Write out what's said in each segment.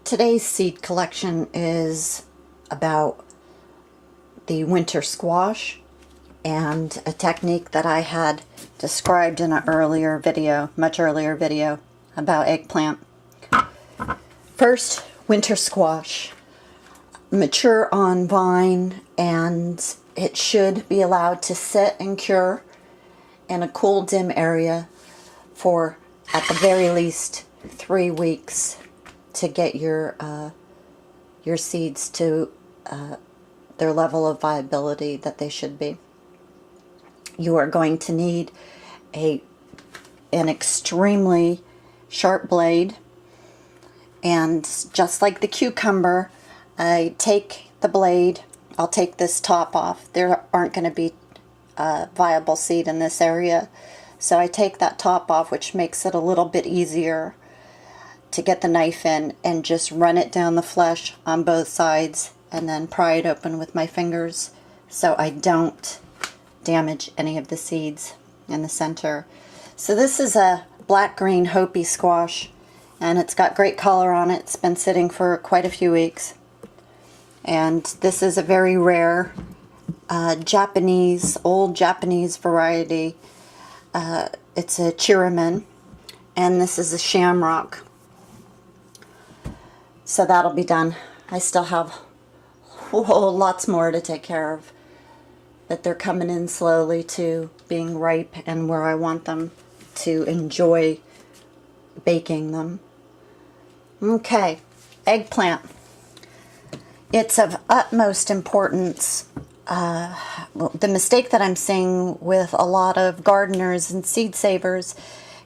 Today's seed collection is about the winter squash and a technique that I had described in an earlier video, much earlier video, about eggplant. First, winter squash. Mature on vine, and it should be allowed to sit and cure in a cool, dim area for, at the very least, 3 weeks to get your seeds to their level of viability that they should be. You are going to need an extremely sharp blade, and just like the cucumber, I take the blade, I'll take this top off. There aren't going to be viable seed in this area, so I take that top off, which makes it a little bit easier to get the knife in and just run it down the flesh on both sides and then pry it open with my fingers so I don't damage any of the seeds in the center. So this is a black-green Hopi squash, and it's got great color on it. It's been sitting for quite a few weeks. And this is a very rare old Japanese variety. It's a Chiriman, and this is a shamrock. So that'll be done. I still have lots more to take care of, but they're coming in slowly to being ripe and where I want them to enjoy baking them. Okay, eggplant. It's of utmost importance. The mistake that I'm seeing with a lot of gardeners and seed savers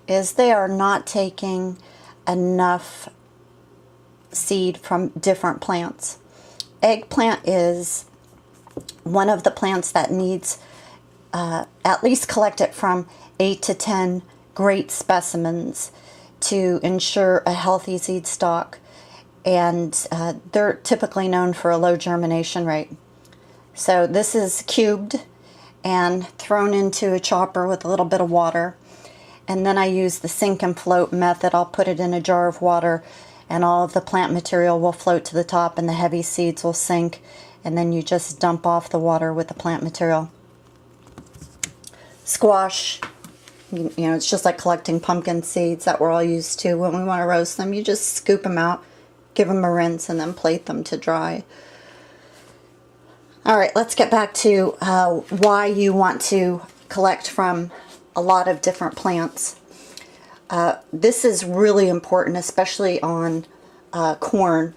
is they are not taking enough seed from different plants. Eggplant is one of the plants that needs at least collect it from 8 to 10 great specimens to ensure a healthy seed stock, and they're typically known for a low germination rate. So this is cubed and thrown into a chopper with a little bit of water, and then I use the sink and float method. I'll put it in a jar of water, and all of the plant material will float to the top and the heavy seeds will sink, and then you just dump off the water with the plant material. Squash, you know, it's just like collecting pumpkin seeds that we're all used to. When we want to roast them, you just scoop them out, give them a rinse, and then plate them to dry. Alright, let's get back to why you want to collect from a lot of different plants. This is really important, especially on corn.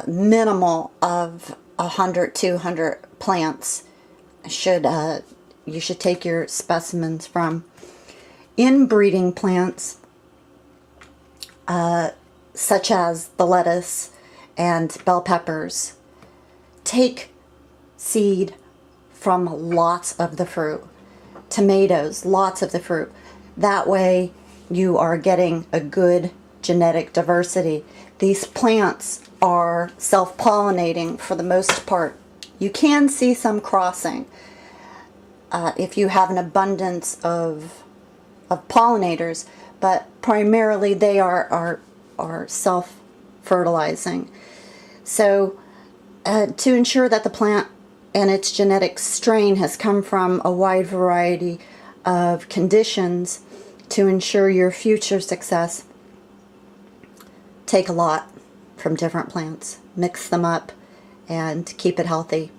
Minimal of 100, 200 plants you should take your specimens from. Inbreeding plants, such as the lettuce and bell peppers, take seed from lots of the fruit. Tomatoes, lots of the fruit. That way you are getting a good genetic diversity. These plants are self-pollinating for the most part. You can see some crossing if you have an abundance of pollinators, but primarily they are self-fertilizing. So to ensure that the plant and its genetic strain has come from a wide variety of conditions, to ensure your future success, take a lot from different plants, mix them up, and keep it healthy.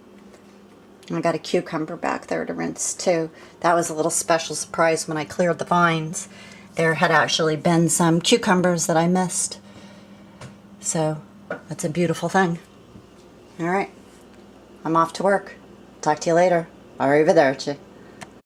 I got a cucumber back there to rinse too. That was a little special surprise when I cleared the vines. There had actually been some cucumbers that I missed. So that's a beautiful thing. Alright, I'm off to work. Talk to you later. Arrivederci.